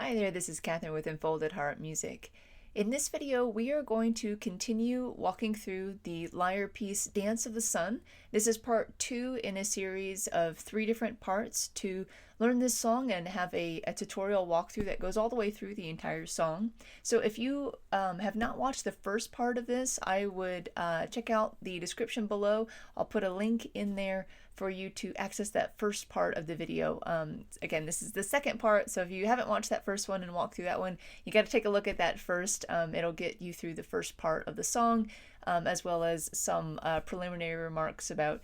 Hi there, this is Catherine with Enfolded Heart Music. In this video, we are going to continue walking through the lyre piece Dance of the Sun. This is part 2 in a series of 3 different parts to learn this song and have a tutorial walkthrough that goes all the way through the entire song. So if you have not watched the first part of this, I would check out the description below. I'll put a link in there for you to access that first part of the video. Again, this is the second part, so if you haven't watched that first one and walked through that one, you got to take a look at that first. It'll get you through the first part of the song, as well as some preliminary remarks about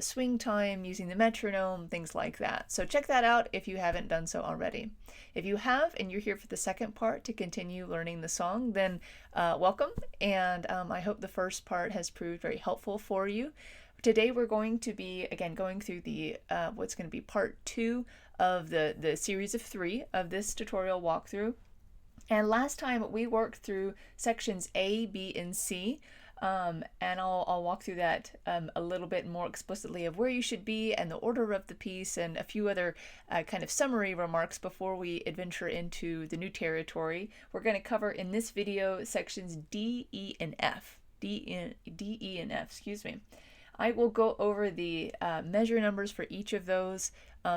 swing time, using the metronome, things like that. So check that out if you haven't done so already. If you have and you're here for the second part to continue learning the song, then welcome, and I hope the first part has proved very helpful for you. Today we're going to be, again, going through the what's going to be part 2 of the series of 3 of this tutorial walkthrough. And last time we worked through sections A, B, and C, and I'll walk through that a little bit more explicitly of where you should be and the order of the piece and a few other kind of summary remarks before we adventure into the new territory. We're going to cover in this video sections D, E, and F. D, E, and F, excuse me. I will go over the measure numbers for each of those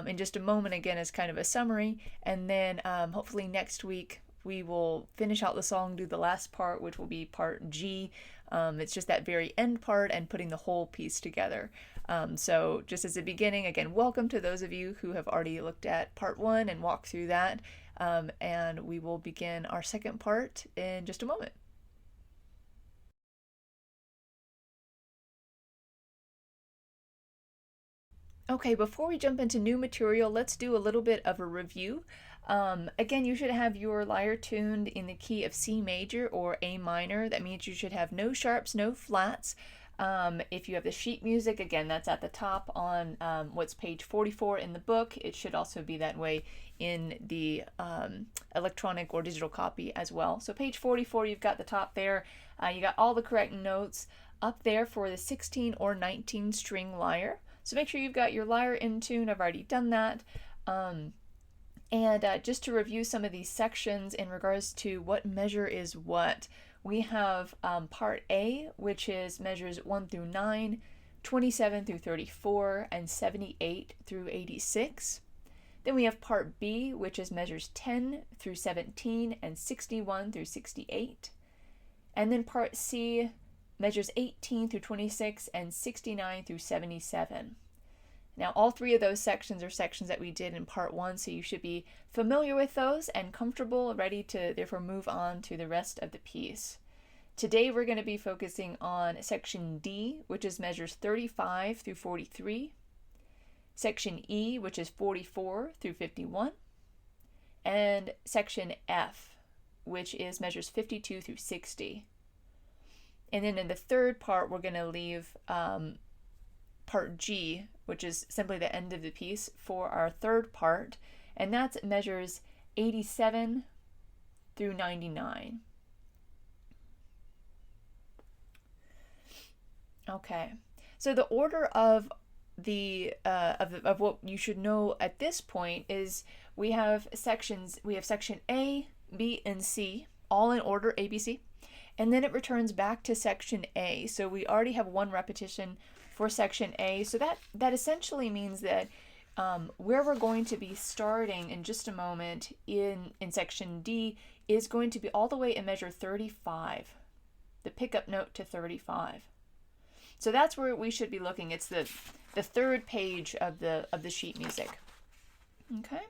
in just a moment, again, as kind of a summary, and then hopefully next week we will finish out the song, do the last part, which will be part G. It's just that very end part and putting the whole piece together. So just as a beginning, again, welcome to those of you who have already looked at part 1 and walked through that, and we will begin our second part in just a moment. Okay, before we jump into new material, let's do a little bit of a review. Again, you should have your lyre tuned in the key of C major or A minor. That means you should have no sharps, no flats. If you have the sheet music, again, that's at the top on what's page 44 in the book. It should also be that way in the electronic or digital copy as well. So page 44, you've got the top there. You got all the correct notes up there for the 16 or 19 string lyre. So make sure you've got your lyre in tune. I've already done that. Just to review some of these sections in regards to what measure is what, we have part A, which is measures 1 through 9, 27 through 34, and 78 through 86. Then we have part B, which is measures 10 through 17 and 61 through 68. And then part C, measures 18 through 26 and 69 through 77. Now, all 3 of those sections are sections that we did in part 1, so you should be familiar with those and comfortable, ready to therefore move on to the rest of the piece. Today we're going to be focusing on section D, which is measures 35 through 43, section E, which is 44 through 51, and section F, which is measures 52 through 60. And then in the third part, we're going to leave part G, which is simply the end of the piece, for our third part, and that's measures 87 through 99. Okay, so the order of the of what you should know at this point is we have sections. We have section A, B, and C, all in order, A, B, C. And then it returns back to section A. So we already have 1 repetition for section A. So that essentially means that where we're going to be starting in just a moment in section D is going to be all the way in measure 35, the pickup note to 35. So that's where we should be looking. It's the third page of the sheet music. Okay.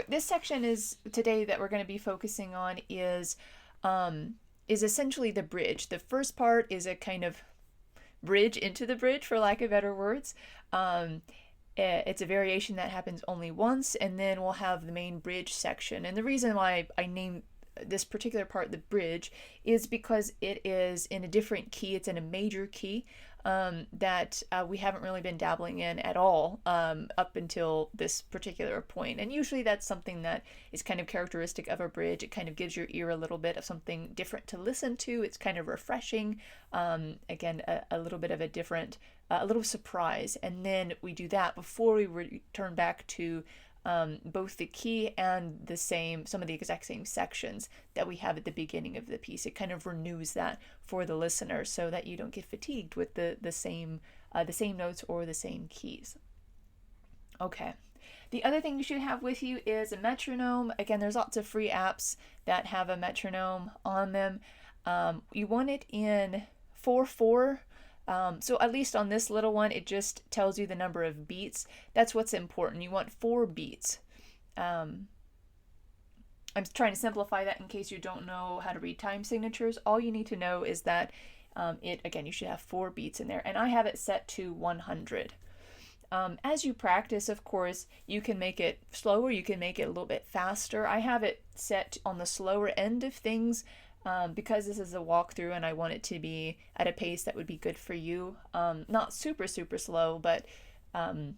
This section is today that we're going to be focusing on is essentially the bridge. The first part is a kind of bridge into the bridge, for lack of better words. It's a variation that happens only once, and then we'll have the main bridge section. And the reason why I named this particular part the bridge is because it is in a different key. It's in a major key that we haven't really been dabbling in at all up until this particular point. And usually that's something that is kind of characteristic of a bridge. It kind of gives your ear a little bit of something different to listen to. It's kind of refreshing. Again, a little bit of a different, a little surprise. And then we do that before we return back to both the key and some of the exact same sections that we have at the beginning of the piece. It kind of renews that for the listener so that you don't get fatigued with the same notes or the same keys. Okay. The other thing you should have with you is a metronome. Again, there's lots of free apps that have a metronome on them. You want it in 4/4. So at least on this little one, it just tells you the number of beats. That's what's important. You want 4 beats. I'm trying to simplify that in case you don't know how to read time signatures. All you need to know is that again, you should have 4 beats in there. And I have it set to 100. As you practice, of course, you can make it slower. You can make it a little bit faster. I have it set on the slower end of things. Because this is a walkthrough and I want it to be at a pace that would be good for you. Not super, super slow, but, at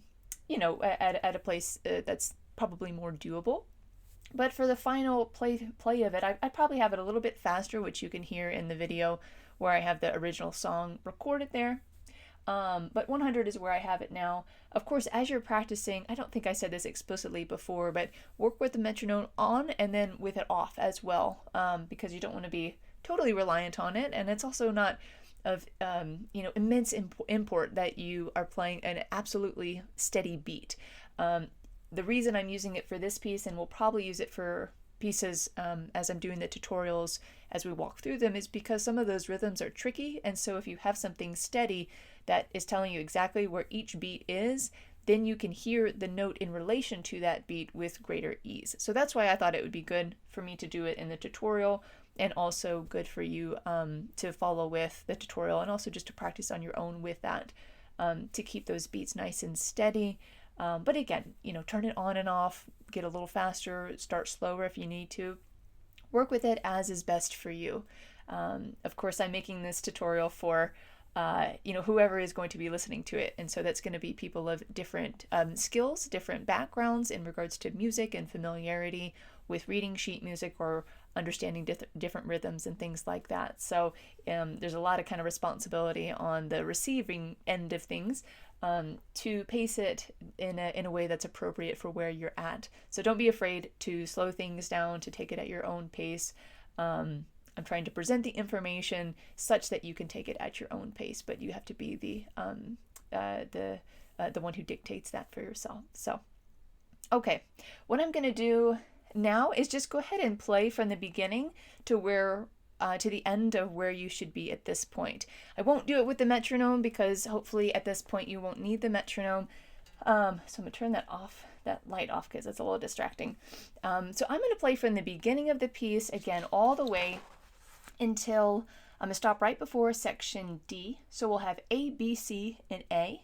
a place that's probably more doable. But for the final play of it, I'd probably have it a little bit faster, which you can hear in the video where I have the original song recorded there. But 100 is where I have it now. Of course, as you're practicing, I don't think I said this explicitly before, but work with the metronome on and then with it off as well, because you don't want to be totally reliant on it. And it's also not of immense import that you are playing an absolutely steady beat. The reason I'm using it for this piece, and we'll probably use it for pieces as I'm doing the tutorials as we walk through them, is because some of those rhythms are tricky. And so if you have something steady that is telling you exactly where each beat is, then you can hear the note in relation to that beat with greater ease. So that's why I thought it would be good for me to do it in the tutorial, and also good for you to follow with the tutorial, and also just to practice on your own with that, to keep those beats nice and steady. But again, turn it on and off, get a little faster, start slower if you need to. Work with it as is best for you. Of course, I'm making this tutorial for whoever is going to be listening to it. And so that's going to be people of different skills, different backgrounds in regards to music and familiarity with reading sheet music or understanding different rhythms and things like that. So there's a lot of kind of responsibility on the receiving end of things to pace it in a way that's appropriate for where you're at. So don't be afraid to slow things down, to take it at your own pace. I'm trying to present the information such that you can take it at your own pace, but you have to be the one who dictates that for yourself. So, okay, what I'm going to do now is just go ahead and play from the beginning to the end of where you should be at this point. I won't do it with the metronome because hopefully at this point you won't need the metronome. So I'm going to turn that light off because it's a little distracting. So I'm going to play from the beginning of the piece again all the way until I'm going to stop right before section D. So we'll have A, B, C, and A.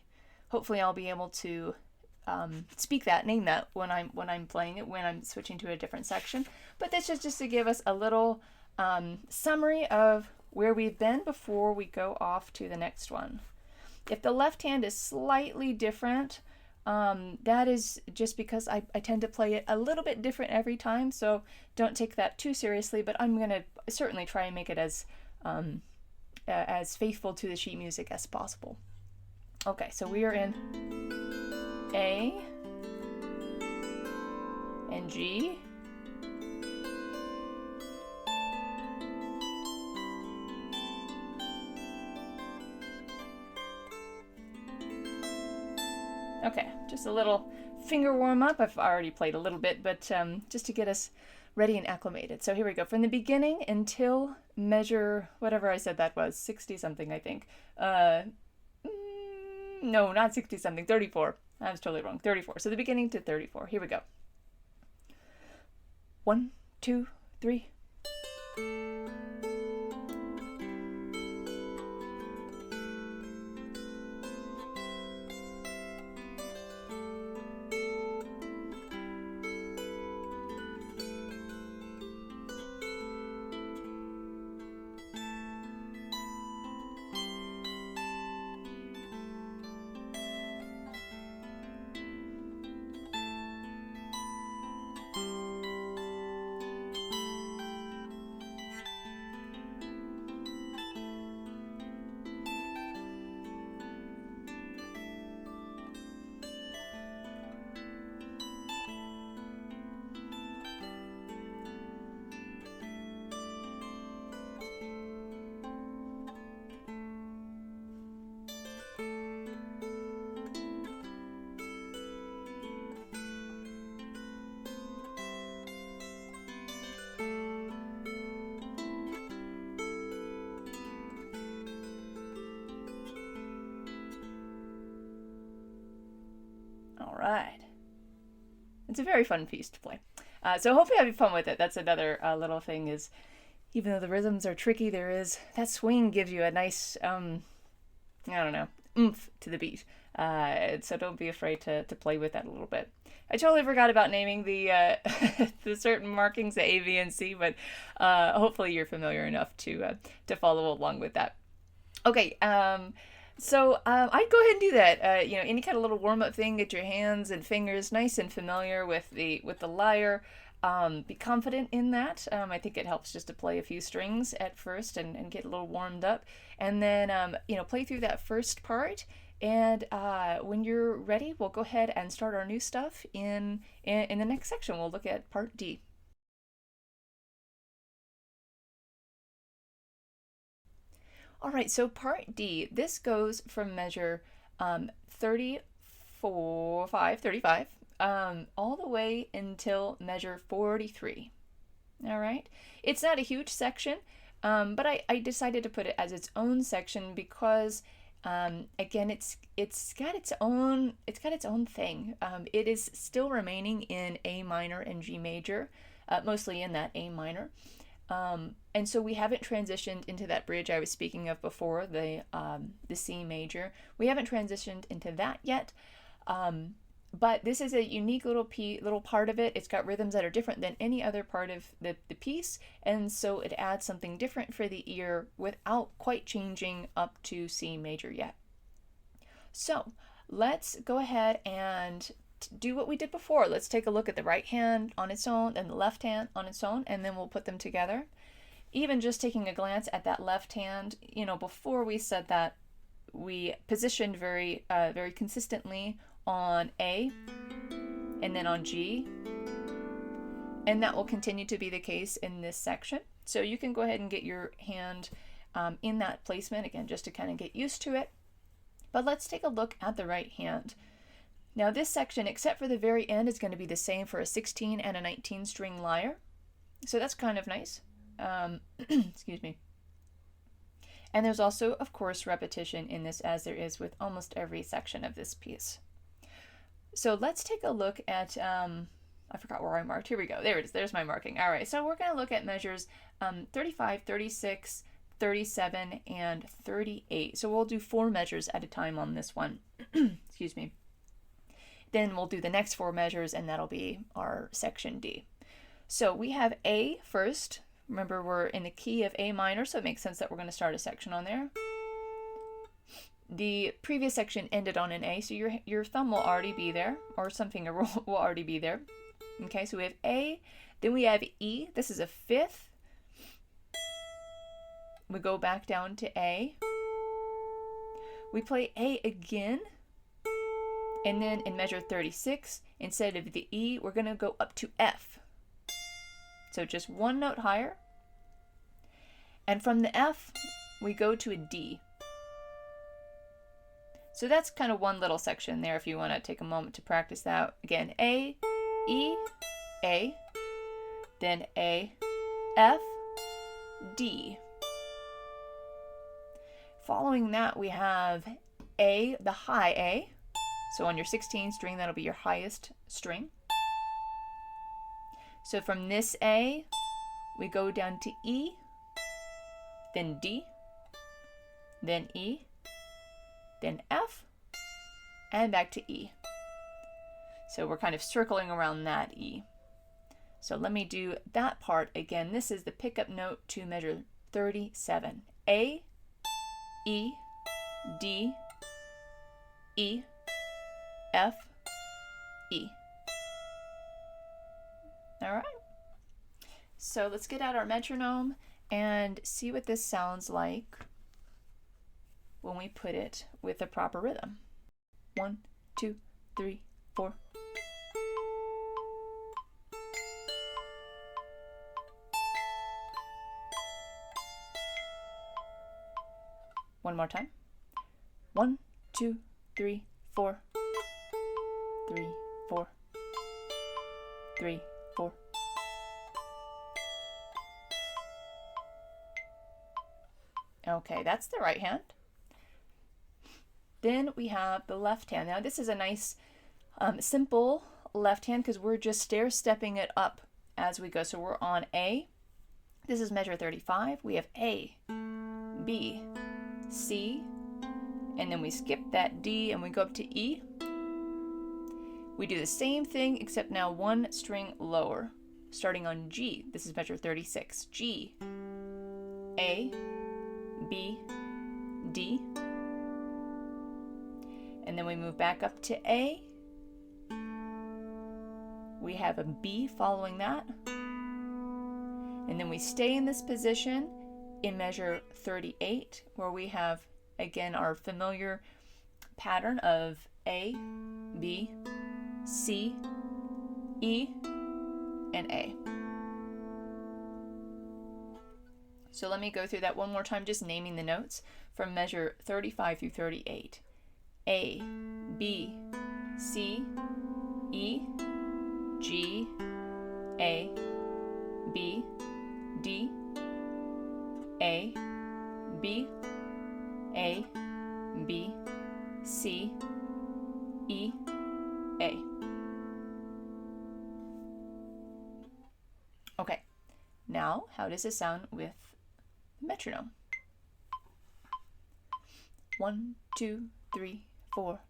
Hopefully I'll be able to name that when I'm playing it, when I'm switching to a different section. But this is just to give us a little summary of where we've been before we go off to the next one. If the left hand is slightly different, that is just because I tend to play it a little bit different every time, so don't take that too seriously, but I'm going to certainly try and make it as faithful to the sheet music as possible. Okay, so we are in A and G, okay, just a little finger warm up. I've already played a little bit, but just to get us ready and acclimated. So here we go. From the beginning until measure, whatever I said that was, 60 something, I think. No, not 60 something, 34. I was totally wrong. 34. So the beginning to 34. Here we go. 1, 2, 3. It's a very fun piece to play. So hope you're having fun with it. That's another little thing is, even though the rhythms are tricky, there is that swing gives you a nice, I don't know, oomph to the beat. So don't be afraid to play with that a little bit. I totally forgot about naming the the certain markings, the A, B, and C, but hopefully you're familiar enough to follow along with that. Okay, so I'd go ahead and do that. Any kind of little warm up thing, get your hands and fingers nice and familiar with the lyre. Be confident in that. I think it helps just to play a few strings at first and get a little warmed up, and then play through that first part. And when you're ready, we'll go ahead and start our new stuff in the next section. We'll look at part D. All right, so part D, this goes from measure 35, all the way until measure 43. All right, it's not a huge section, but I decided to put it as its own section because again, it's got its own thing. It is still remaining in A minor and G major, mostly in that A minor. And so we haven't transitioned into that bridge I was speaking of before, the C major. We haven't transitioned into that yet, but this is a unique little part of it. It's got rhythms that are different than any other part of the piece, and so it adds something different for the ear without quite changing up to C major yet. So let's go ahead and do what we did before. Let's take a look at the right hand on its own and the left hand on its own, and then we'll put them together. Even just taking a glance at that left hand, before we said that, we positioned very consistently on A and then on G, and that will continue to be the case in this section. So you can go ahead and get your hand in that placement again, just to kind of get used to it. But let's take a look at the right hand. Now this section, except for the very end, is going to be the same for a 16 and a 19 string lyre. So that's kind of nice. Excuse me. And there's also, of course, repetition in this, as there is with almost every section of this piece. So let's take a look at, I forgot where I marked. Here we go. There it is. There's my marking. All right. So we're going to look at measures 35, 36, 37, and 38. So we'll do 4 measures at a time on this one. Excuse me. Then we'll do the next 4 measures, and that'll be our section D. So we have A first. Remember, we're in the key of A minor, so it makes sense that we're going to start a section on there. The previous section ended on an A, so your thumb will already be there, or some finger will already be there. Okay, so we have A, then we have E. This is a 5th. We go back down to A. We play A again. And then in measure 36, instead of the E, we're going to go up to F. So just 1 note higher. And from the F, we go to a D. So that's kind of one little section there if you want to take a moment to practice that. Again, A, E, A, then A, F, D. Following that, we have A, the high A. So on your 16 string, that'll be your highest string. So from this A, we go down to E, then D, then E, then F, and back to E. So we're kind of circling around that E. So let me do that part again. This is the pickup note to measure 37. A, E, D, E, F, E. All right. So let's get out our metronome and see what this sounds like when we put it with the proper rhythm. 1, 2, 3, 4. One more time. 1, 2, 3, 4. 3, 4. 3, 4. Okay, that's the right hand. Then we have the left hand. Now this is a nice, simple left hand because we're just stair-stepping it up as we go. So we're on A. This is measure 35. We have A, B, C, and then we skip that D and we go up to E. We do the same thing except now one string lower, starting on G. This is measure 36. G, A, B, D, and then we move back up to A. We have a B following that, and then we stay in this position in measure 38, where we have again our familiar pattern of A, B, C, E, and A. So let me go through that one more time, just naming the notes from measure 35 through 38. A, B, C, E, G, A, B, D, A, B, A, B, C, E, A. Okay, now how does it sound with metronome? 1, 2, 3, 4.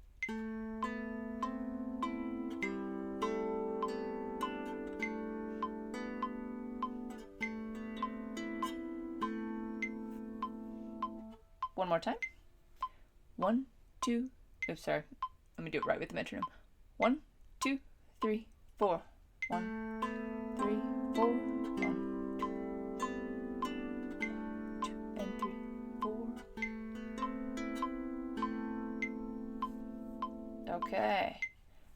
One more time. 1, 2, oops, sorry. Let me do it right with the metronome. 1, 2, 3, 4. 1, 3, 4. 1, 2, and 3, 4. Okay.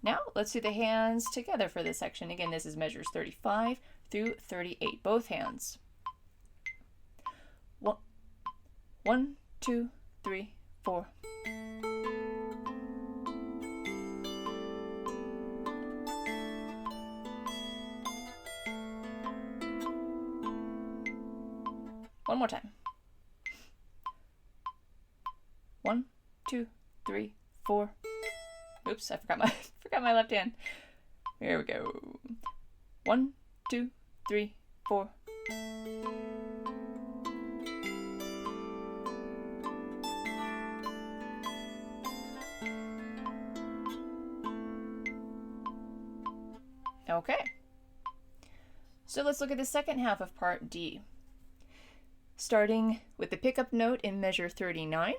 Now let's do the hands together for this section. Again, this is measures 35 through 38. Both hands. 1, 2, 3, 4. One more time. 1, 2, 3, 4. Oops, I forgot my left hand. Here we go. 1, 2, 3, 4. Okay. So let's look at the second half of part D. Starting with the pickup note in measure 39,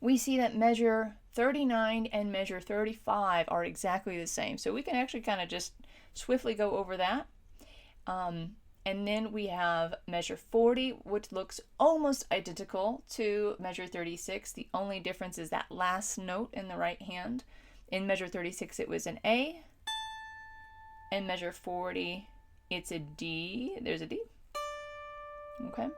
we see that measure 39 and measure 35 are exactly the same. So we can actually kind of just swiftly go over that. And then we have measure 40, which looks almost identical to measure 36. The only difference is that last note in the right hand. In measure 36, it was an A. In measure 40, it's a D. There's a D. Okay.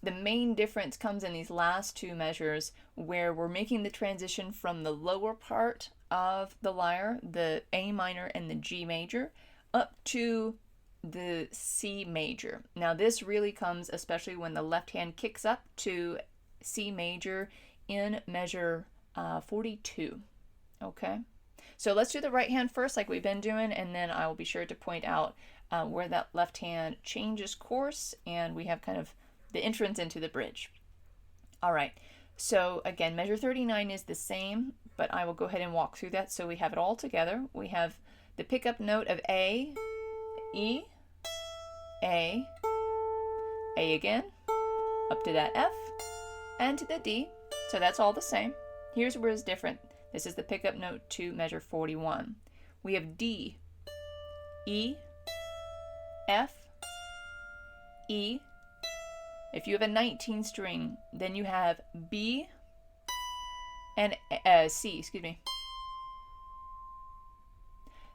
The main difference comes in these last two measures where we're making the transition from the lower part of the lyre, the A minor and the G major, up to the C major. Now this really comes especially when the left hand kicks up to C major in measure 42. Okay. So let's do the right hand first like we've been doing, and then I will be sure to point out where that left hand changes course and we have kind of the entrance into the bridge. All right, so again, measure 39 is the same, but I will go ahead and walk through that so we have it all together. We have the pickup note of A, E, A again, up to that F, and to the D, so that's all the same. Here's where it's different. This is the pickup note to measure 41. We have D, E, F, E. If you have a 19 string, then you have B and C, excuse me.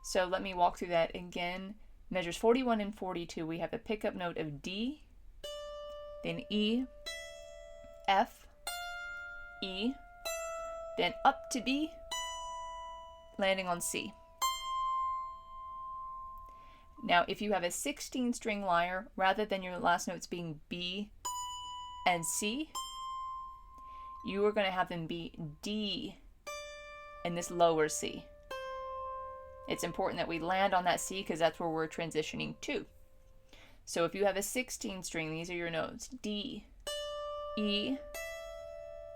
So let me walk through that again. Measures 41 and 42, we have a pickup note of D, then E, F, E, then up to B, landing on C. Now, if you have a 16 string lyre, rather than your last notes being B and C, you are going to have them be D and this lower C. It's important that we land on that C because that's where we're transitioning to. So if you have a 16 string, these are your notes: D, E,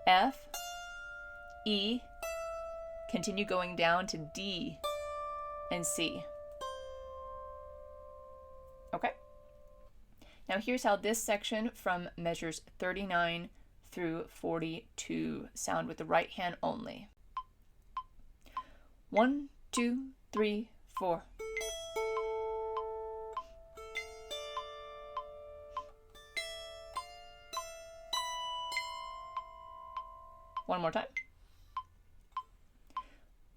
F, E, continue going down to D and C. Okay? Now here's how this section from measures 39 through 42 sound with the right hand only. 1, 2, 3, 4. One more time.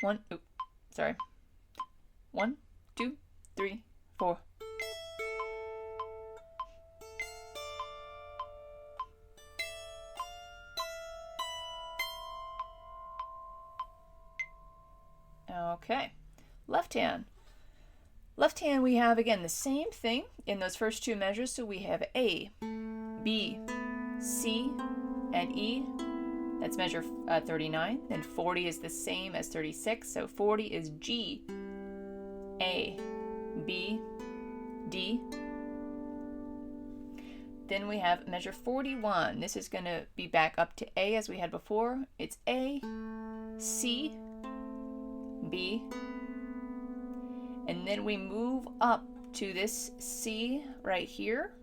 1, 2, 3, 4. Okay, left hand. Left hand, we have again the same thing in those first two measures. So we have A, B, C, and E. That's measure 39. Then 40 is the same as 36. So 40 is G, A, B, D. Then we have measure 41. This is going to be back up to A as we had before. It's A, C, B, and then we move up to this C right here,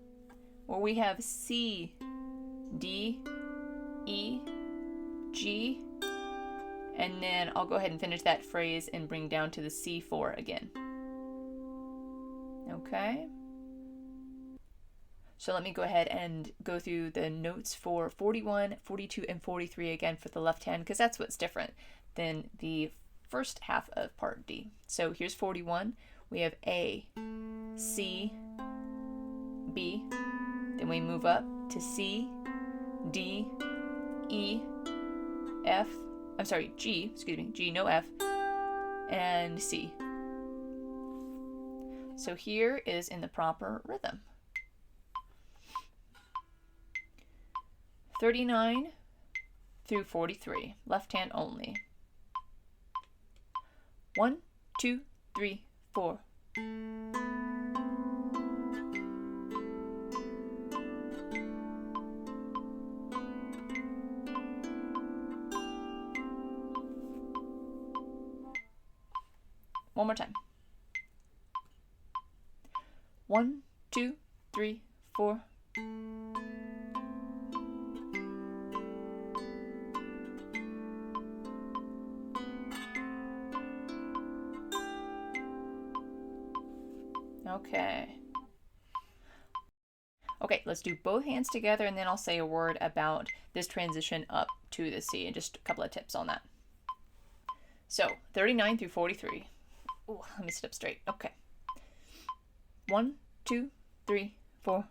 where we have C, D, E, G, and then I'll go ahead and finish that phrase and bring down to the C4 again. Okay? So let me go ahead and go through the notes for 41, 42, and 43 again for the left hand, because that's what's different than the first half of part D. So here's 41. We have A, C, B. Then we move up to C, D, E, F. I'm sorry, G, G, no F, and C. So here is in the proper rhythm. 39 through 43, left hand only. 1, 2, 3, 4. One more time. 1, 2, 3, 4. Okay, let's do both hands together and then I'll say a word about this transition up to the C and just a couple of tips on that. So 39 through 43. Ooh, let me sit up straight. Okay. 1, 2, 3, 4.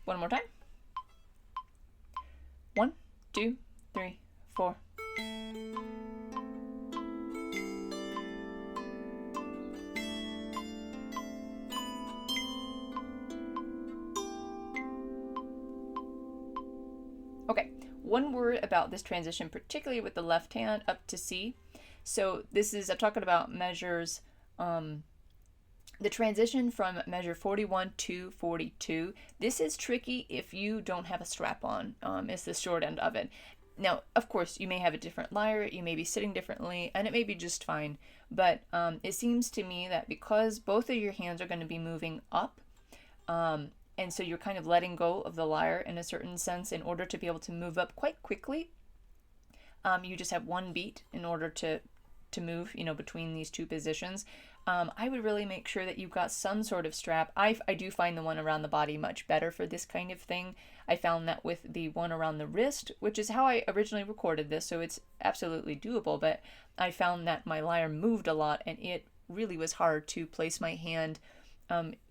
One more time. 1, 2, 3, 4. Okay, one word about this transition, particularly with the left hand up to C. So this is, I'm talking about measures, the transition from measure 41 to 42. This is tricky if you don't have a strap on, is the short end of it. Now, of course, you may have a different lyre, you may be sitting differently, and it may be just fine. But it seems to me that because both of your hands are going to be moving up, and so you're kind of letting go of the lyre in a certain sense in order to be able to move up quite quickly. You just have one beat in order to move, between these two positions. I would really make sure that you've got some sort of strap. I do find the one around the body much better for this kind of thing. I found that with the one around the wrist, which is how I originally recorded this, so it's absolutely doable, but I found that my lyre moved a lot and it really was hard to place my hand,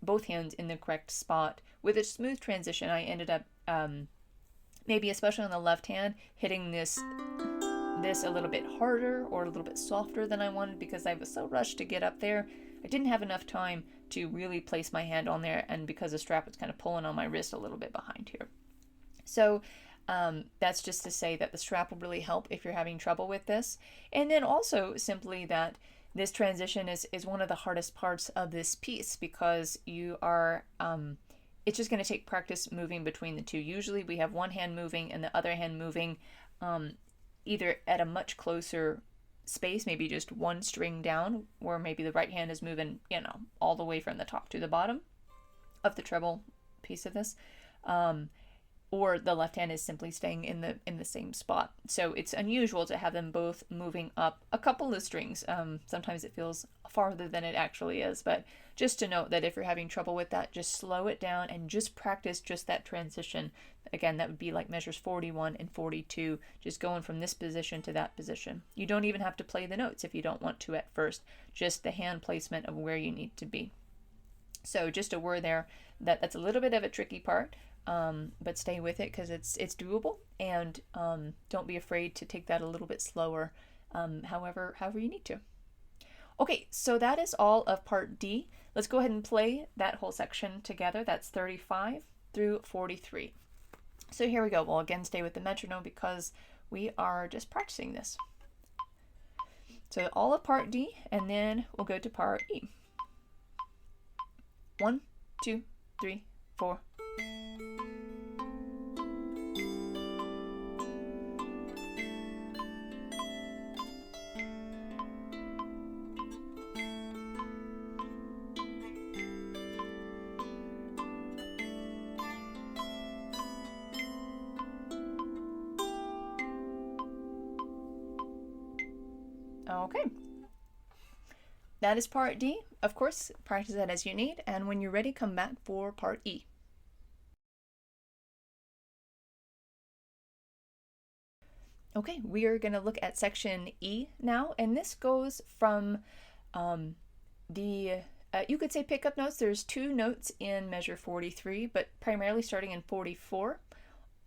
both hands in the correct spot. With a smooth transition, I ended up, maybe especially on the left hand, hitting this a little bit harder or a little bit softer than I wanted because I was so rushed to get up there. I didn't have enough time to really place my hand on there, and because the strap was kind of pulling on my wrist a little bit behind here. So that's just to say that the strap will really help if you're having trouble with this. And then also simply that this transition is one of the hardest parts of this piece, because you are, it's just going to take practice moving between the two. Usually we have one hand moving and the other hand moving either at a much closer space, maybe just one string down, or maybe the right hand is moving, you know, all the way from the top to the bottom of the treble piece of this, or the left hand is simply staying in the same spot. So it's unusual to have them both moving up a couple of strings. Sometimes it feels farther than it actually is, but just to note that if you're having trouble with that, just slow it down and just practice just that transition. Again, that would be like measures 41 and 42, just going from this position to that position. You don't even have to play the notes if you don't want to at first, just the hand placement of where you need to be. So just a word there that that's a little bit of a tricky part, but stay with it because it's doable, and don't be afraid to take that a little bit slower, however you need to. Okay, so that is all of part D. Let's go ahead and play that whole section together. That's 35 through 43. So here we go. We'll again stay with the metronome because we are just practicing this. So all of part D, and then we'll go to part E. 1, 2, 3, 4. Okay, that is part D. Of course, practice that as you need, and when you're ready, come back for part E. Okay, we are going to look at section E now, and this goes from you could say pickup notes. There's 2 notes in measure 43, but primarily starting in 44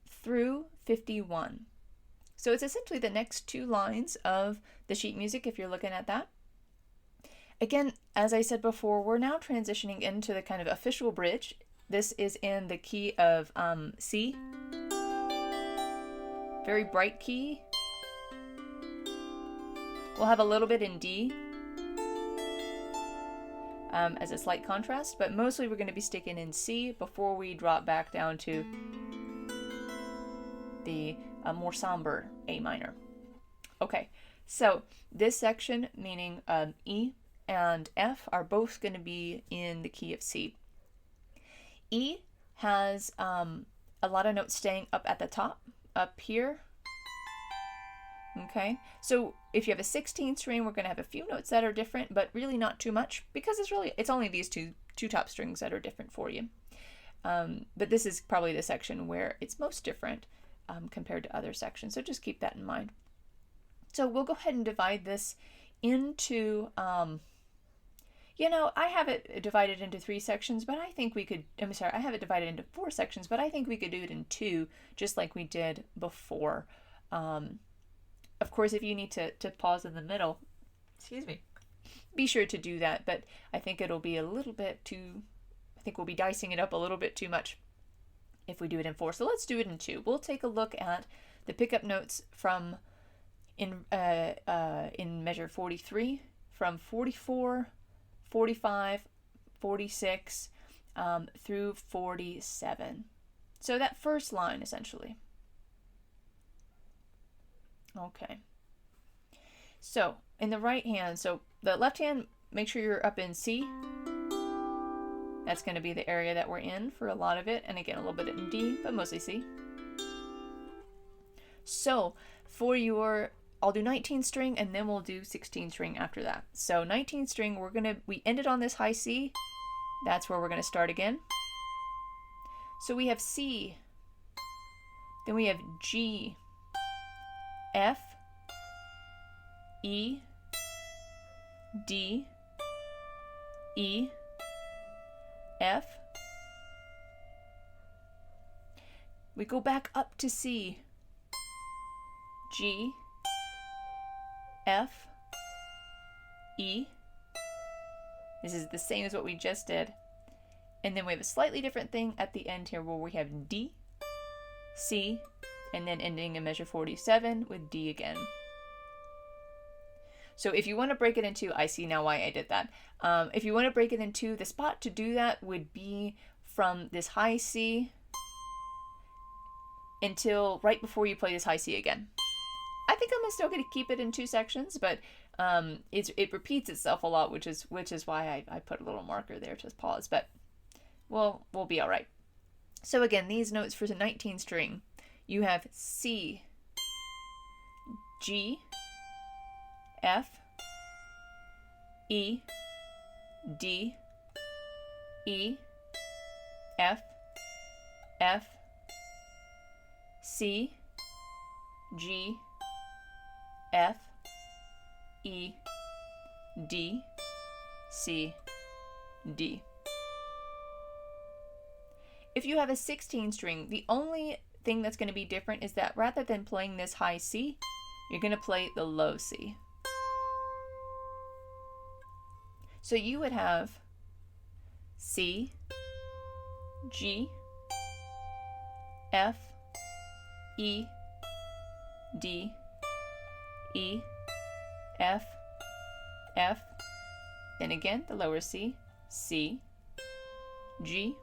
through 51. So it's essentially the next 2 lines of the sheet music if you're looking at that. Again, as I said before, we're now transitioning into the kind of official bridge. This is in the key of C. Very bright key. We'll have a little bit in D as a slight contrast, but mostly we're going to be sticking in C before we drop back down to the more somber A minor. Okay, so this section, meaning E and F, are both going to be in the key of C. E has a lot of notes staying up at the top, up here. Okay, so if you have a 16th string, we're going to have a few notes that are different, but really not too much, because it's only these two top strings that are different for you. But this is probably the section where it's most different compared to other sections, so just keep that in mind. So we'll go ahead and divide this into, you know, I have it divided into 3 sections, but I think we could, I have it divided into 4 sections, but I think we could do it in 2, just like we did before. Of course, if you need to pause in the middle, excuse me, be sure to do that, but I think it'll be a little bit too, I think we'll be dicing it up a little bit too much if we do it in 4. So let's do it in 2. We'll take a look at the pickup notes from in measure 43, from 44, 45, 46 through 47. So that first line essentially. Okay. So in the right hand, so the left hand, make sure you're up in C. That's going to be the area that we're in for a lot of it, and again a little bit in D, but mostly C. So for your, I'll do 19th string and then we'll do 16th string after that. So 19th string, we ended on this high C. That's where we're going to start again. So we have C, then we have G, F, E, D, E, F. We go back up to C, G, F, E, This is the same as what we just did. And then we have a slightly different thing at the end here where we have D, C, and then ending in measure 47 with D again. So if you want to break it into, I see now why I did that. If you want to break it into, the spot to do that would be from this high C until right before you play this high C again. I think I'm still going to keep it in 2 sections, but it repeats itself a lot, which is why I put a little marker there to pause, but we'll be all right. So again, these notes for the 19 string, you have C, G, F, E, D, E, F, F, C, G, F, E, D, C, D. If you have a 16 string, the only thing that's going to be different is that rather than playing this high C, you're going to play the low C. So you would have C, G, F, E, D, E, F, F, then again the lower C, C, G,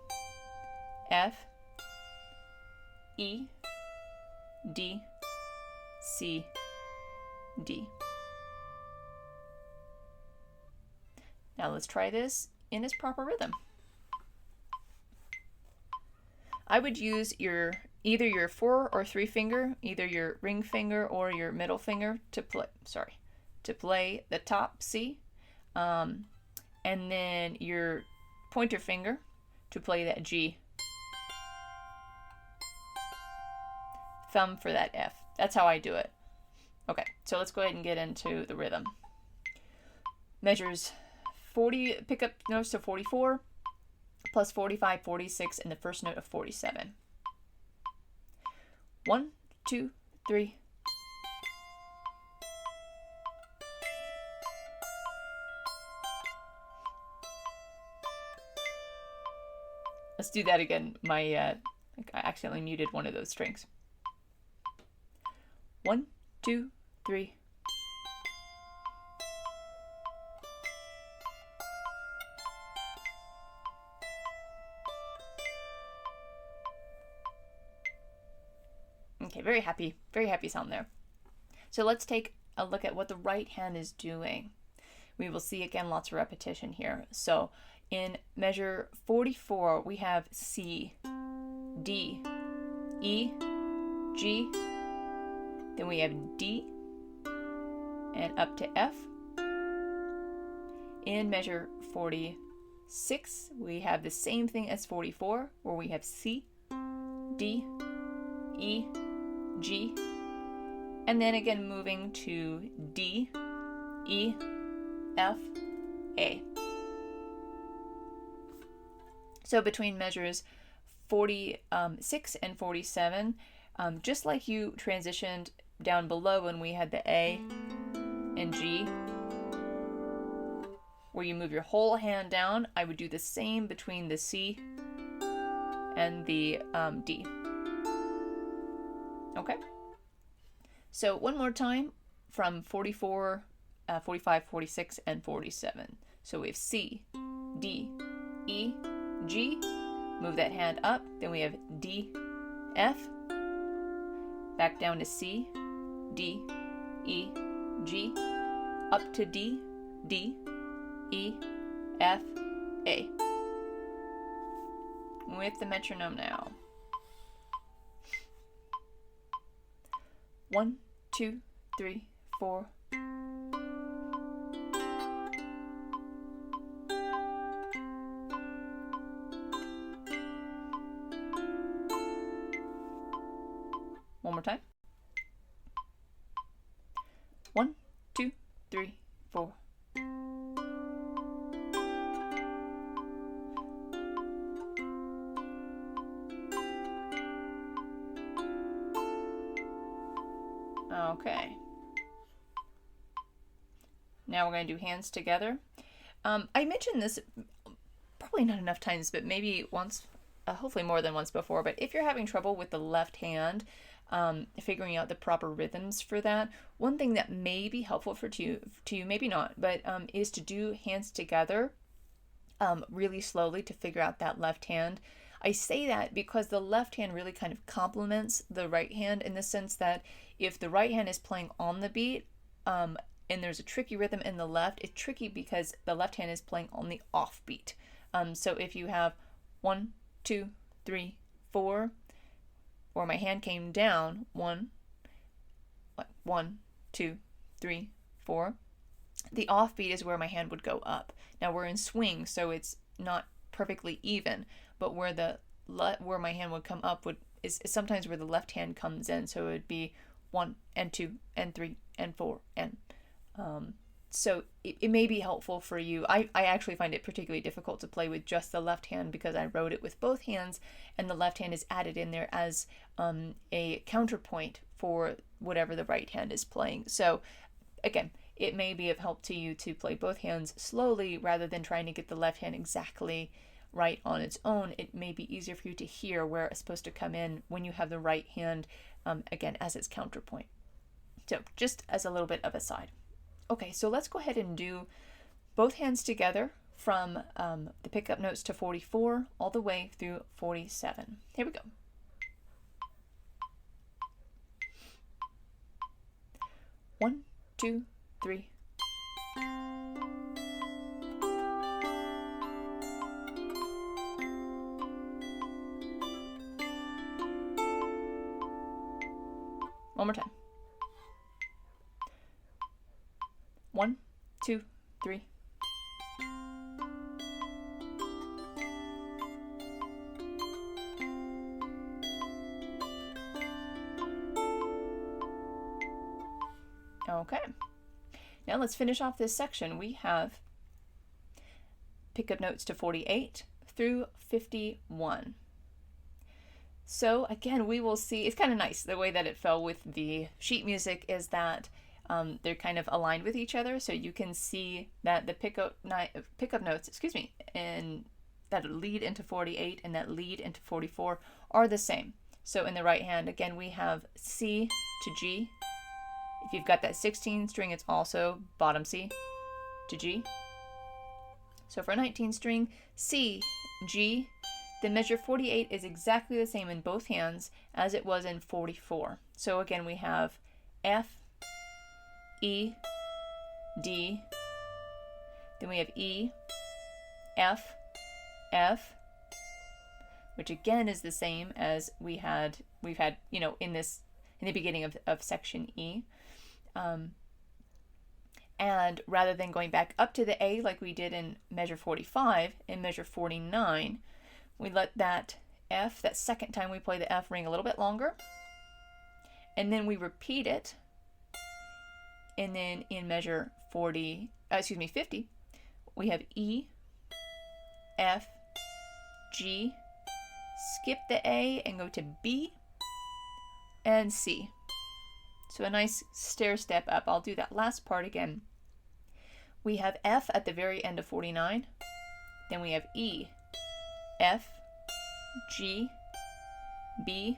F, E, D, C, D. Now let's try this in its proper rhythm. I would use either your 4 or 3 finger, either your ring finger or your middle finger to play the top C, and then your pointer finger to play that G. Thumb for that F. That's how I do it. Okay, so let's go ahead and get into the rhythm. Measures 40, pick up notes to 44, plus 45, 46, and the first note of 47. 1, 2, 3. Let's do that again. I accidentally muted one of those strings. 1, 2, 3. Okay, very happy sound there. So let's take a look at what the right hand is doing. We will see again lots of repetition here. So in measure 44, we have C, D, E, G, then we have D, and up to F. In measure 46, we have the same thing as 44, where we have C, D, E, G, and then again moving to D, E, F, A. So between measures 46 and 47, just like you transitioned down below when we had the A and G, where you move your whole hand down, I would do the same between the C and the D. Okay? So one more time from 44, 45, 46, and 47. So we have C, D, E, G, move that hand up, then we have D, F, back down to C, D, E, G, up to D, D, E, F, A. With the metronome now. 1, 2, 3, 4. One more time. 1, 2, 3, 4. Okay. Now we're going to do hands together. I mentioned this probably not enough times, but maybe once, hopefully more than once before. But if you're having trouble with the left hand, figuring out the proper rhythms for that, one thing that may be helpful to you, maybe not, but is to do hands together really slowly to figure out that left hand. I say that because the left hand really kind of complements the right hand in the sense that if the right hand is playing on the beat, and there's a tricky rhythm in the left, it's tricky because the left hand is playing on the off beat. So if you have 1, 2, 3, 4, or my hand came down, 1, 2, 3, 4, the off beat is where my hand would go up. Now we're in swing, so it's not perfectly even, but where my hand would come up is sometimes where the left hand comes in. So it would be 1 and 2 and 3 and 4 and so it may be helpful for you. I actually find it particularly difficult to play with just the left hand because I wrote it with both hands, and the left hand is added in there as a counterpoint for whatever the right hand is playing. So again, it may be of help to you to play both hands slowly rather than trying to get the left hand exactly right on its own. It may be easier for you to hear where it's supposed to come in when you have the right hand, again, as its counterpoint. So just as a little bit of a side. Okay, so let's go ahead and do both hands together from the pickup notes to 44 all the way through 47. Here we go. One, two, three. One more time. 1, 2, 3. Okay. Now let's finish off this section. We have pickup notes to 48 through 51. So again, we will see, it's kind of nice the way that it fell with the sheet music is that they're kind of aligned with each other, so you can see that the pickup notes, and that lead into 48 and that lead into 44 are the same. So in the right hand, again, we have C to G. If you've got that 16 string, it's also bottom C to G. So for a 19 string, C, G, the measure 48 is exactly the same in both hands as it was in 44. So again, we have F, E, D, then we have E, F, F, which again is the same as we've had, in the beginning of section E. And rather than going back up to the A like we did in measure 45, in measure 49, we let that F, that second time we play the F, ring a little bit longer, and then we repeat it. And then in measure 50, we have E, F, G, skip the A and go to B and C. So a nice stair step up. I'll do that last part again. We have F at the very end of 49. Then we have E, F, G, B,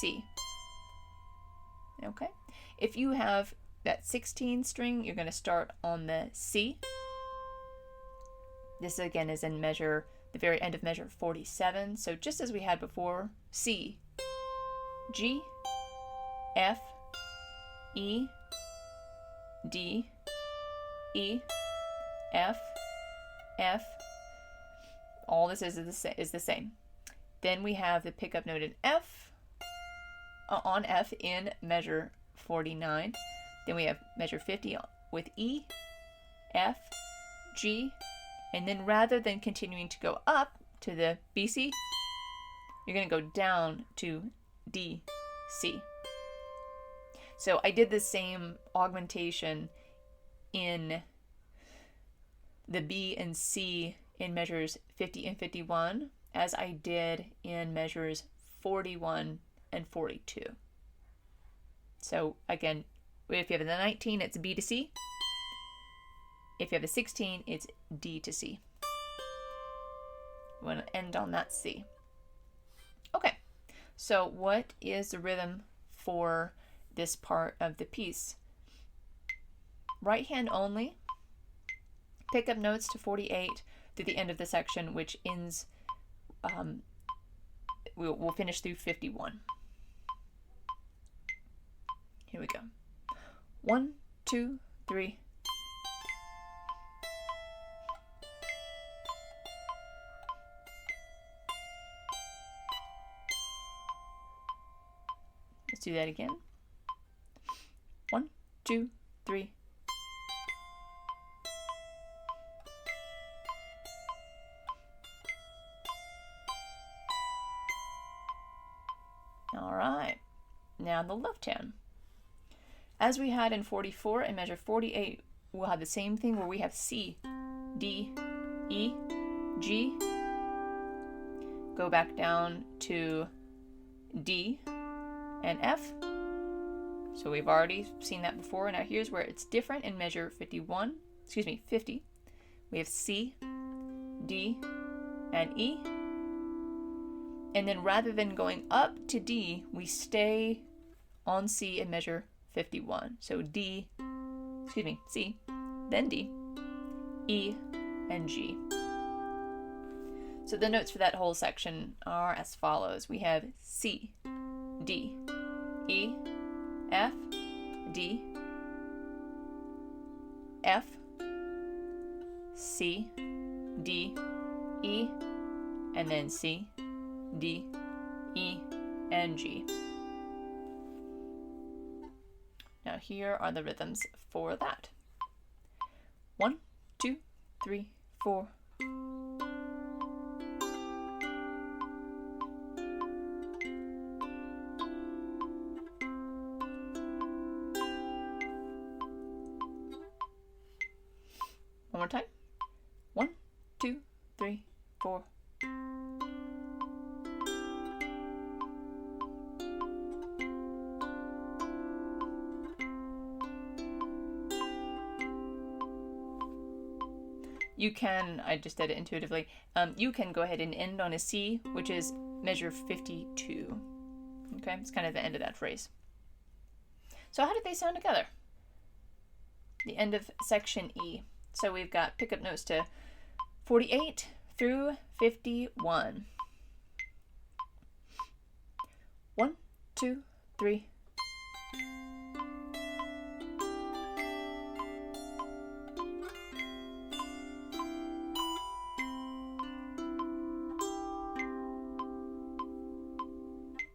C. Okay. If you have that 16 string, you're going to start on the C. This again is in the very end of measure 47. So just as we had before, C, G, F, E, D, E, F, F. All this is the same. Then we have the pickup note in F, on F in measure 49. Then we have measure 50 with E, F, G, and then rather than continuing to go up to the BC, you're going to go down to D, C. So I did the same augmentation in the B and C in measures 50 and 51 as I did in measures 41 and 42. So again, if you have the 19, it's B to C. If you have a 16, it's D to C. We're going to end on that C. Okay, so what is the rhythm for this part of the piece? Right hand only. Pick up notes to 48 through the end of the section, which ends, we'll finish through 51. Here we go. 1, 2, 3. Let's do that again. 1, 2, 3. All right, now the left hand. As we had in 44 and measure 48, we'll have the same thing where we have C, D, E, G. Go back down to D and F. So we've already seen that before. Now here's where it's different in measure 50. We have C, D, and E. And then rather than going up to D, we stay on C and measure 51. So C, then D, E, and G. So the notes for that whole section are as follows. We have C, D, E, F, D, F, C, D, E, and then C, D, E, and G. Now here are the rhythms for that. 1, 2, 3, 4. One more time. 1, 2, 3, 4. You can, I just did it intuitively, you can go ahead and end on a C, which is measure 52. Okay, it's kind of the end of that phrase. So how did they sound together? The end of section E. So we've got pickup notes to 48 through 51. 1, 2, 3.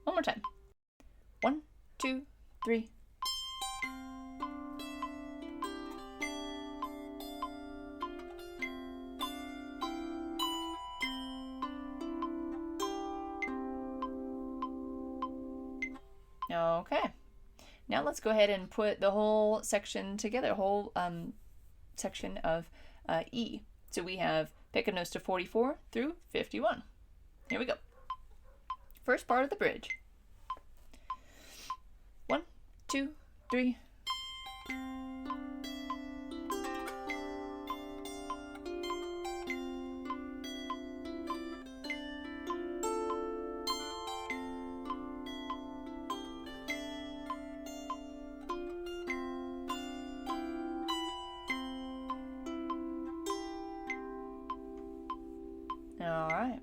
One more time. 1, 2, 3. Okay, now let's go ahead and put the whole section together, whole section of E. So we have pickup notes to 44 through 51. Here we go. First part of the bridge. 1, 2, 3. All right.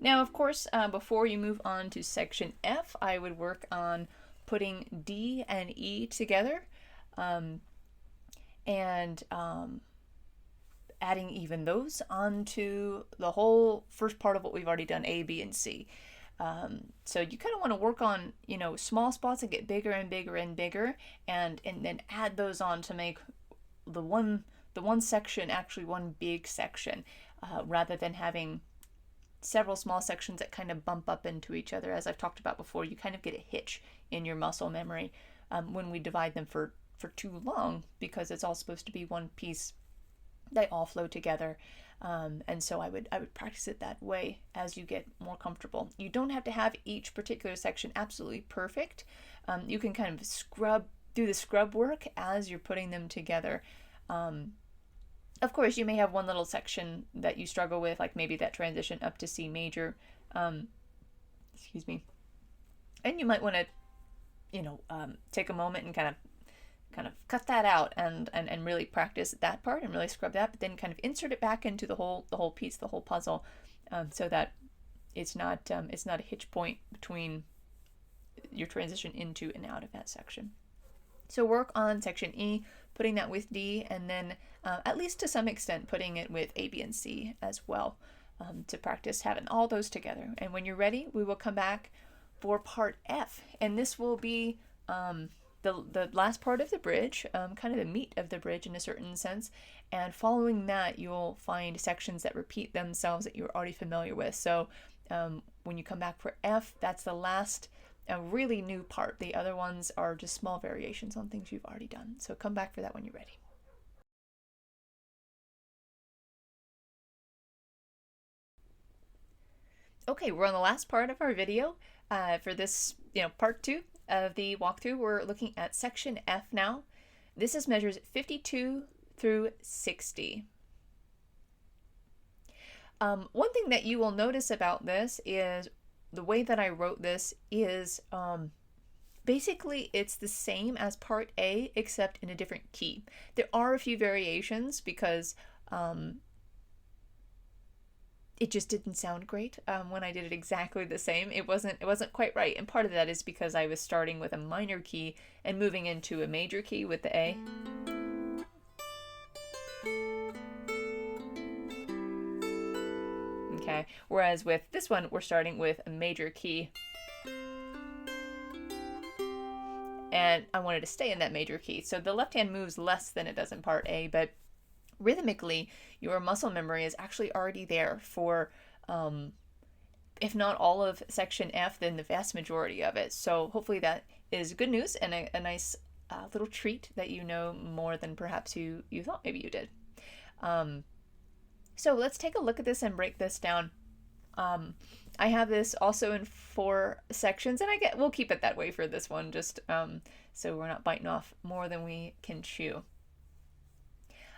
Now, of course, before you move on to section F, I would work on putting D and E together and adding even those onto the whole first part of what we've already done, A, B, and C. So you kind of want to work on, small spots and get bigger and bigger and bigger, and then add those on to make the one section actually one big section, rather than having several small sections that kind of bump up into each other. As I've talked about before, you kind of get a hitch in your muscle memory when we divide them for too long, because it's all supposed to be one piece. They all flow together, and so I would practice it that way as you get more comfortable. You don't have to have each particular section absolutely perfect. You can kind of do the scrub work as you're putting them together. Of course, you may have one little section that you struggle with, like maybe that transition up to C major. Excuse me. And you might want to, take a moment and kind of cut that out and really practice that part and really scrub that, but then kind of insert it back into the whole piece, the whole puzzle, so that it's not a hitch point between your transition into and out of that section. So work on section E, putting that with D, and then at least to some extent putting it with A, B, and C as well, to practice having all those together. And when you're ready, we will come back for part F, and this will be the last part of the bridge, kind of the meat of the bridge in a certain sense, and following that you'll find sections that repeat themselves that you're already familiar with. So when you come back for F, that's the last really new part. The other ones are just small variations on things you've already done. So come back for that when you're ready. Okay, we're on the last part of our video for this, part 2 of the walkthrough. We're looking at section F now. This is measures 52 through 60. One thing that you will notice about this is the way that I wrote this is basically it's the same as part A except in a different key. There are a few variations because it just didn't sound great when I did it exactly the same. It wasn't quite right, and part of that is because I was starting with a minor key and moving into a major key with the A. Okay, whereas with this one, we're starting with a major key. And I wanted to stay in that major key. So the left hand moves less than it does in part A, but rhythmically, your muscle memory is actually already there for, if not all of section F, then the vast majority of it. So hopefully that is good news and a nice little treat that you know more than perhaps you thought maybe you did. So let's take a look at this and break this down. I have this also in 4 sections, and we'll keep it that way for this one, just so we're not biting off more than we can chew.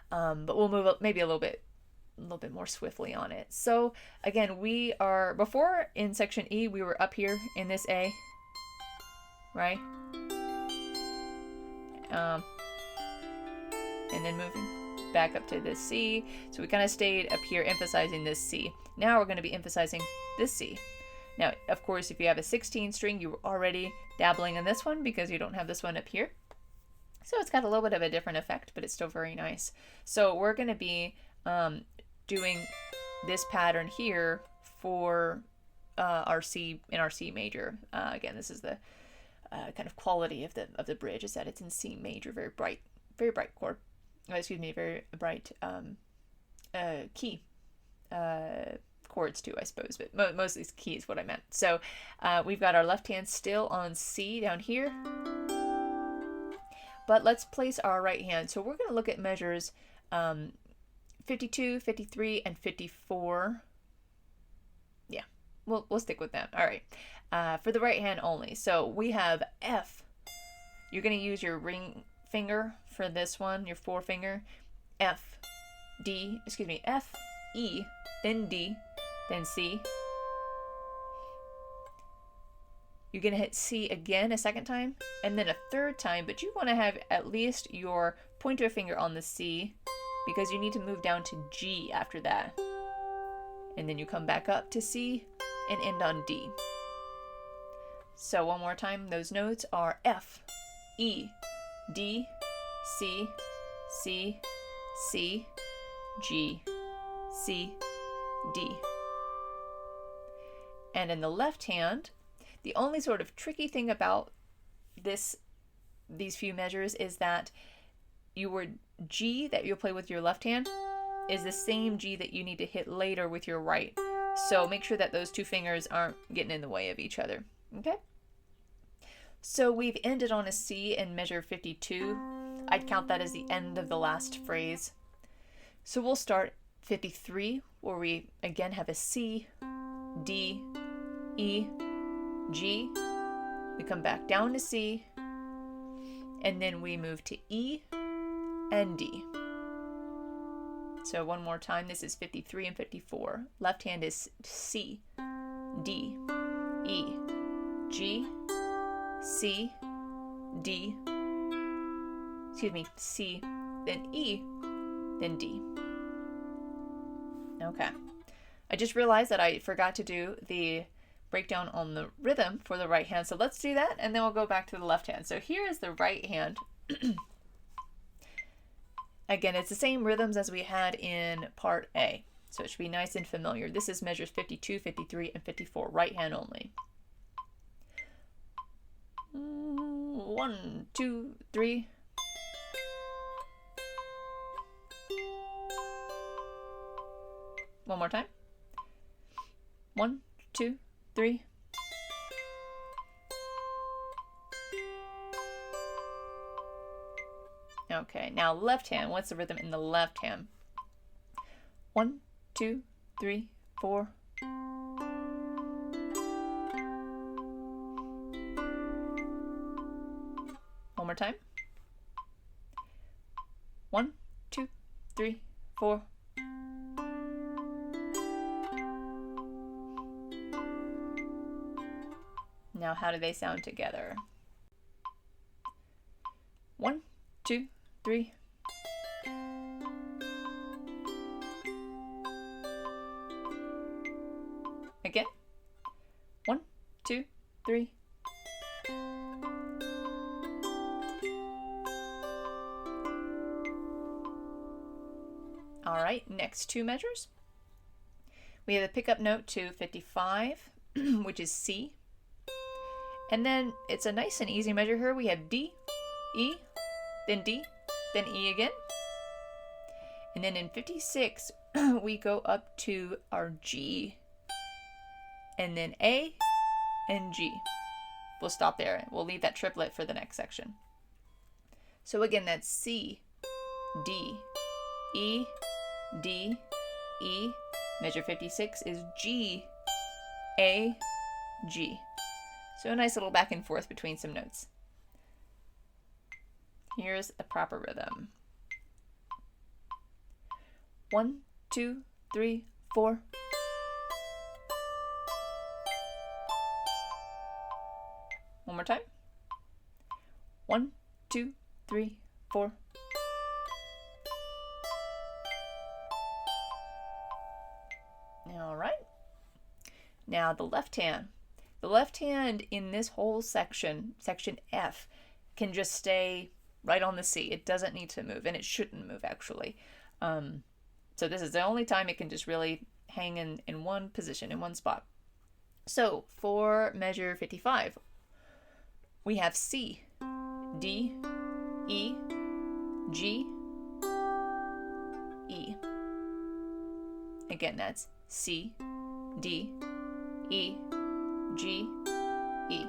But we'll move up maybe a little bit more swiftly on it. So again, we are, before in section E, we were up here in this A, right? And then moving back up to this C. So we kind of stayed up here emphasizing this C. Now we're going to be emphasizing this C. Now, of course, if you have a 16 string, you're already dabbling in this one because you don't have this one up here. So it's got a little bit of a different effect, but it's still very nice. So we're going to be doing this pattern here for our C in our C major. Again, this is the kind of quality of the bridge, is that it's in C major, very bright chord. Excuse me, very bright key chords too, I suppose, but mostly key is what I meant. So we've got our left hand still on C down here, but let's place our right hand. So we're going to look at measures 52, 53, and 54. Yeah, we'll stick with them. All right, for the right hand only. So we have F. You're going to use your ring finger for this one, your forefinger. F, E, then D, then C. You're going to hit C again a second time, and then a third time, but you want to have at least your pointer finger on the C, because you need to move down to G after that. And then you come back up to C and end on D. So one more time, those notes are F, E, D, C, C, C, G, C, D. And in the left hand, the only sort of tricky thing about these few measures is that your G that you'll play with your left hand is the same G that you need to hit later with your right. So make sure that those two fingers aren't getting in the way of each other. Okay? So we've ended on a C in measure 52. I'd count that as the end of the last phrase. So we'll start 53, where we again have a C, D, E, G. We come back down to C, and then we move to E and D. So one more time, this is 53 and 54. Left hand is C, D, E, G, C, D, excuse me, C, then E, then D. Okay. I just realized that I forgot to do the breakdown on the rhythm for the right hand, so let's do that, and then we'll go back to the left hand. So here is the right hand. Again, it's the same rhythms as we had in part A, so it should be nice and familiar. This is measures 52, 53, and 54, right hand only. 1, 2, 3. One more time. 1, 2, 3. Okay, now left hand. What's the rhythm in the left hand? 1, 2, 3, 4. One more time. 1, 2, 3, 4. Now, how do they sound together? 1, 2, 3. Again. 1, 2, 3. All right, next two measures. We have a pickup note to 55, which is C. And then it's a nice and easy measure here. We have D, E, then D, then E again. And then in 56, we go up to our G, and then A and G. We'll stop there. We'll leave that triplet for the next section. So again, that's C, D, E, D, E. Measure 56 is G, A, G. So a nice little back and forth between some notes. Here's a proper rhythm. 1, 2, 3, 4. One more time. 1, 2, 3, 4. All right. Now the left hand. The left hand in this whole section, section F, can just stay right on the C. It doesn't need to move, and it shouldn't move actually. So this is the only time it can just really hang in one position, in one spot. So for measure 55, we have C, D, E, G, E. Again, that's C, D, E, G, E.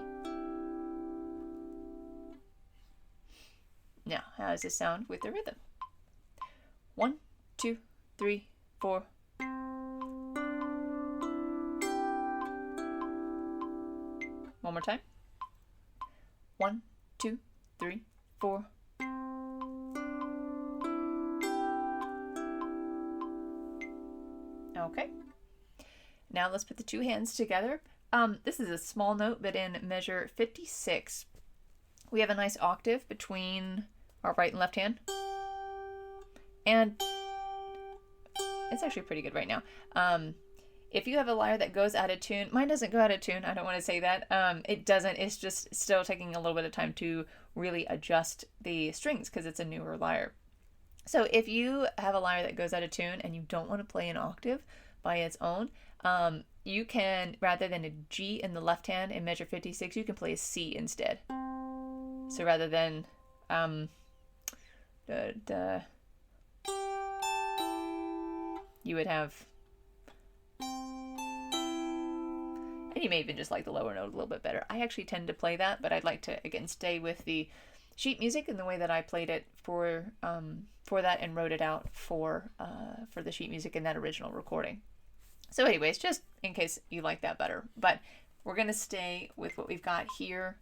Now, how does this sound with the rhythm? 1, 2, 3, 4. One more time. 1, 2, 3, 4. Okay. Now let's put the two hands together. This is a small note, but in measure 56, we have a nice octave between our right and left hand. And it's actually pretty good right now. If you have a lyre that goes out of tune, mine doesn't go out of tune. I don't want to say that. It doesn't. It's just still taking a little bit of time to really adjust the strings because it's a newer lyre. So if you have a lyre that goes out of tune and you don't want to play an octave by its own, you can, rather than a G in the left hand in measure 56, you can play a C instead. So rather than you would have, and you may even just like the lower note a little bit better. I actually tend to play that, but I'd like to again stay with the sheet music and the way that I played it for that and wrote it out for the sheet music in that original recording. So anyways, just in case you like that better. But we're going to stay with what we've got here.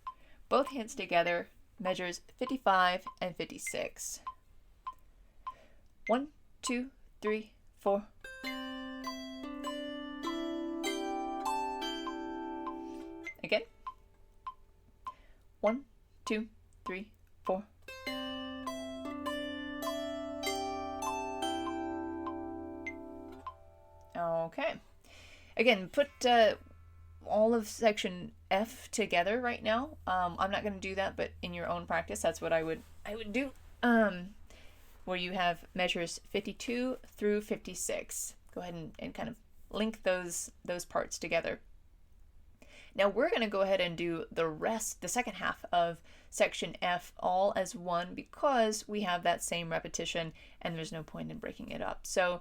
Both hands together, measures 55 and 56. 1, 2, 3, 4. Again. 1, 2, 3, 4. Okay. Again, put all of section F together right now. I'm not going to do that, but in your own practice, that's what I would do. Where you have measures 52 through 56. Go ahead and kind of link those parts together. Now we're going to go ahead and do the second half of section F all as one, because we have that same repetition and there's no point in breaking it up. So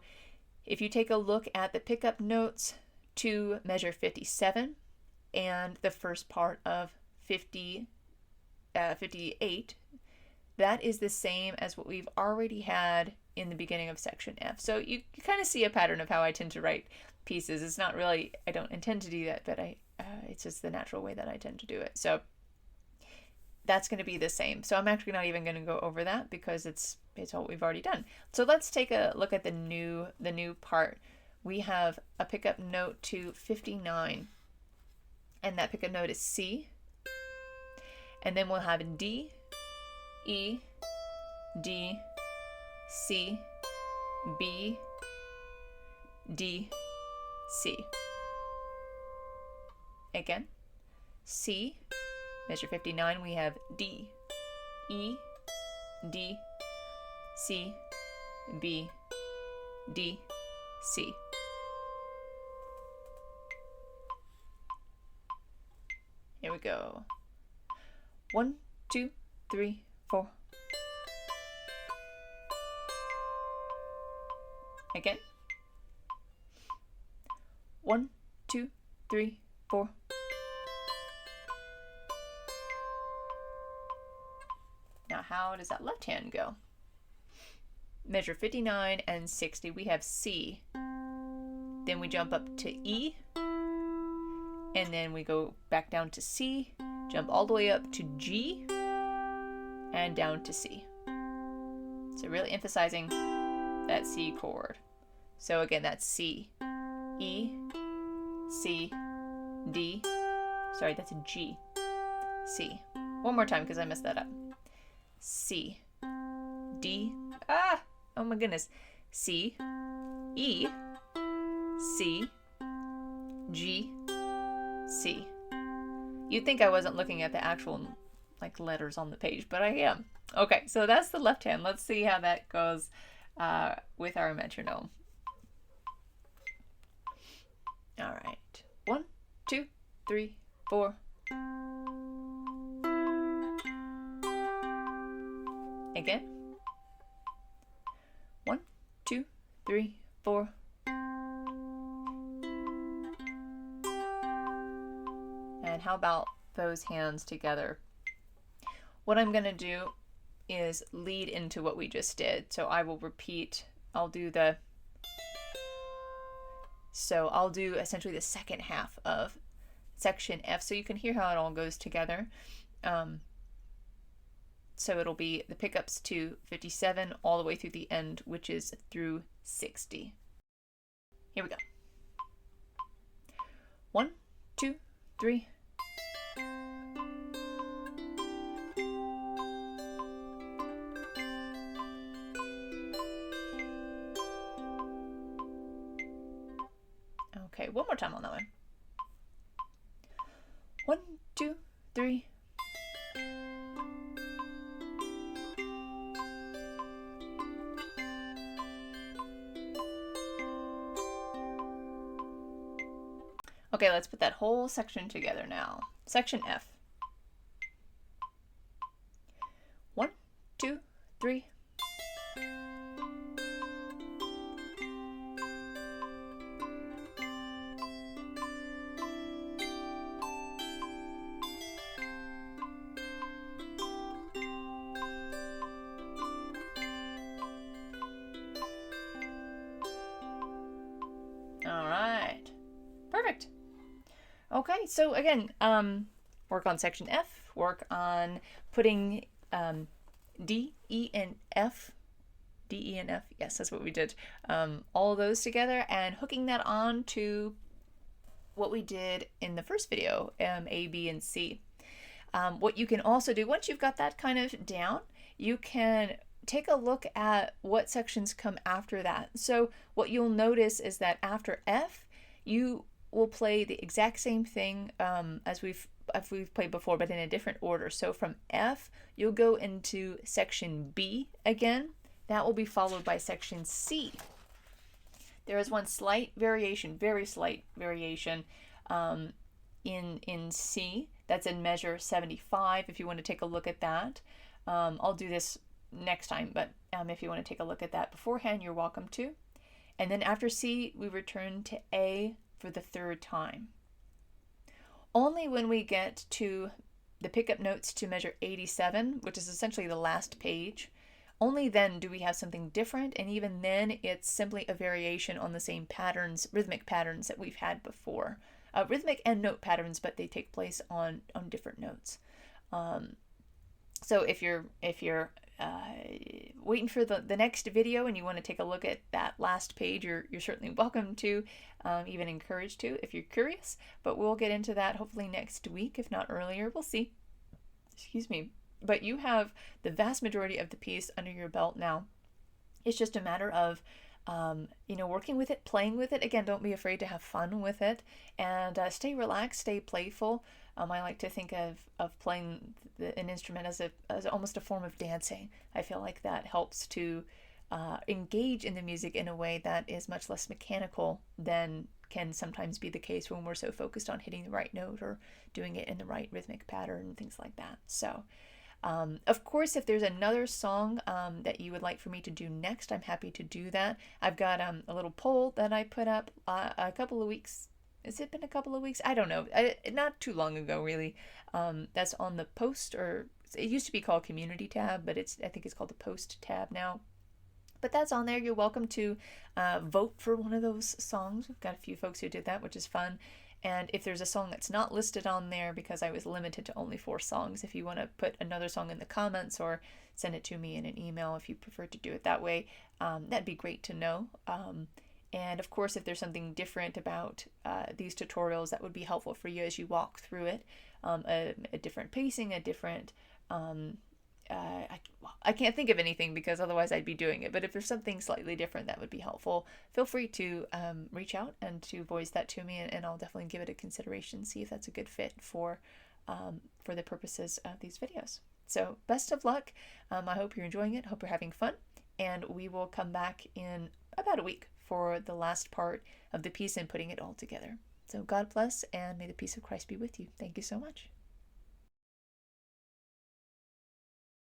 if you take a look at the pickup notes to measure 57 and the first part of 58, that is the same as what we've already had in the beginning of section F. So you kind of see a pattern of how I tend to write pieces. It's not really, I don't intend to do that, but it's just the natural way that I tend to do it. So that's going to be the same. So I'm actually not even going to go over that because it's what we've already done. So let's take a look at the new part. We have a pickup note to 59, and that pickup note is C. And then we'll have D, E, D, C, B, D, C. Again, C, measure 59, we have D, E, D, C, B, D, C. Here we go. 1, 2, 3, 4. Again. 1, 2, 3, 4. Now, how does that left hand go? Measure 59 and 60, we have C. Then we jump up to E, and then we go back down to C, jump all the way up to G, and down to C. So really emphasizing that C chord. So again, that's C, E, C, D, sorry, that's a G, C. One more time because I messed that up. C, D, oh my goodness, C, E, C, G, C. You'd think I wasn't looking at the actual letters on the page, but I am. Okay, so that's the left hand. Let's see how that goes with our metronome. All right, 1, 2, 3, 4. Again. 1, 2, 3, 4. And how about those hands together? What I'm going to do is lead into what we just did. So I will repeat, I'll do essentially the second half of section F, so you can hear how it all goes together. So it'll be the pickups to 57 all the way through the end, which is through 60. Here we go. 1, 2, 3. Okay, one more time on that one. 1, 2, 3. Okay, let's put that whole section together now. Section F. 1, 2, 3. All right. Perfect. Okay, so again, work on section F, work on putting D, E, and F D, E, and F. Yes, that's what we did. All those together and hooking that on to what we did in the first video, A, B, and C. What you can also do, once you've got that kind of down, you can take a look at what sections come after that. So what you'll notice is that after F, you will play the exact same thing as we've played before, but in a different order. So from F, you'll go into section B again. That will be followed by section C. There is one slight variation, very slight variation in C. That's in measure 75, if you want to take a look at that. I'll do this next time, but if you want to take a look at that beforehand, you're welcome to. And then after C, we return to A for the third time. Only when we get to the pickup notes to measure 87, which is essentially the last page, only then do we have something different, and even then it's simply a variation on the same patterns, rhythmic patterns that we've had before. Rhythmic and note patterns, but they take place on different notes. So if you're waiting for the next video and you want to take a look at that last page, you're certainly welcome to, even encouraged to if you're curious. But we'll get into that hopefully next week, if not earlier. We'll see. Excuse me. But you have the vast majority of the piece under your belt now. It's just a matter of working with it, playing with it. Again, don't be afraid to have fun with it, and stay relaxed, stay playful. I like to think of playing an instrument as almost a form of dancing. I feel like that helps to engage in the music in a way that is much less mechanical than can sometimes be the case when we're so focused on hitting the right note or doing it in the right rhythmic pattern and things like that. So of course, if there's another song that you would like for me to do next, I'm happy to do that. I've got a little poll that I put up a couple of weeks. Has it been a couple of weeks? I don't know. Not too long ago, really. That's on the post, or it used to be called Community tab, but I think it's called the Post tab now. But that's on there. You're welcome to vote for one of those songs. We've got a few folks who did that, which is fun. And if there's a song that's not listed on there, because I was limited to only 4 songs, if you want to put another song in the comments or send it to me in an email if you prefer to do it that way, that'd be great to know. And of course, if there's something different about these tutorials that would be helpful for you as you walk through it, a different pacing, a different... I can't think of anything because otherwise I'd be doing it. But if there's something slightly different that would be helpful, feel free to reach out and to voice that to me, and I'll definitely give it a consideration, see if that's a good fit for the purposes of these videos. So best of luck. I hope you're enjoying it. Hope you're having fun. And we will come back in about a week for the last part of the piece and putting it all together. So God bless, and may the peace of Christ be with you. Thank you so much.